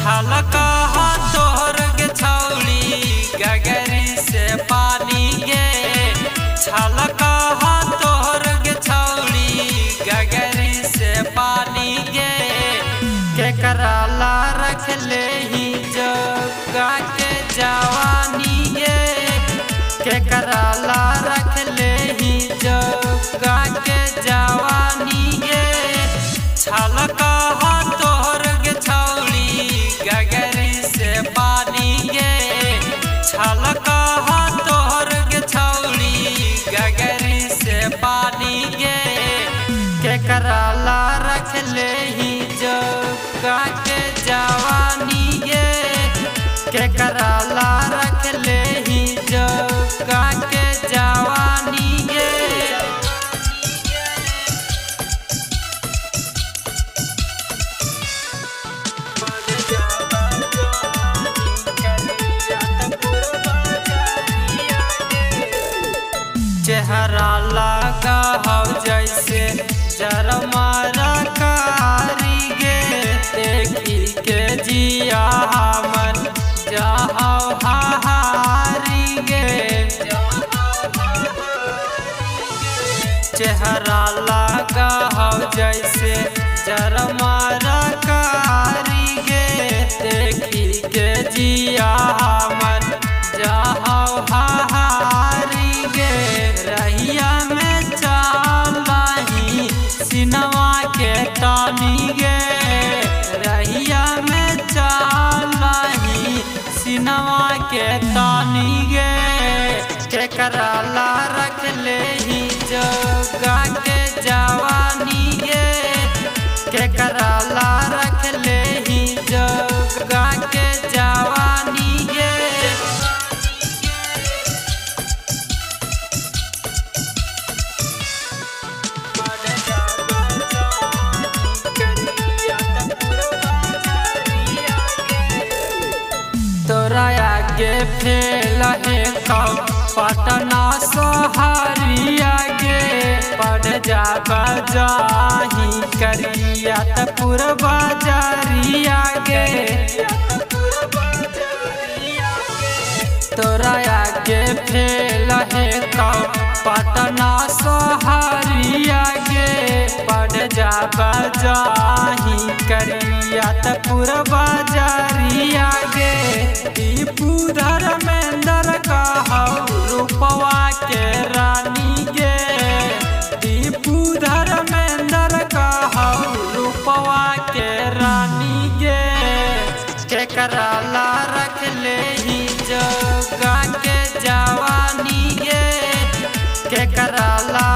छलका तोहर के छौली गगरी से पानी गे छलका तोहर के छौली गगरी से पानी गे केकरा ला रख ले ही जगा के जवानी गे केकरा ला रख ले ही जगा के जवानी गे छलका तोहर के छौली गगरी से पानी गे छलका तोहर के छौली गगरी से पानी गे केकरा ला रख ले ही जगा के जवानी गे केकरा ला रख ले ही जगा के जवानी गे चेहरा लगा हो जैसे जरमारा कारी गे देखी के जिया मन जाओ हारी गे चेहरा लगा हो जैसे जरमारा कारी गे देखी के जिया मन जाओ हारी गे रहिया में चालाही सिनवा के टानी गे रहिया में चालाही सिनवा के टानी गे केकरा ला रख ले ही जगा के जवानी गे केकरा ला रख ले ही जगा के जवानी गे तोरा आगे फेल है कब पटना सोहरिया गे पड़ जाबा जाही करिया तपुर बाजारिया गे तोरा आगे फेल है कब पटना सोहरिया गे पड़ जाबा जाही करिया तपुर बाजारिया गे पूधर मेंदर का रूपवा के रानी गे पूधर मेंदर का रूपवा के रानी गे केकरा ला रख ले ही जगा के जवानी गे केकरा ला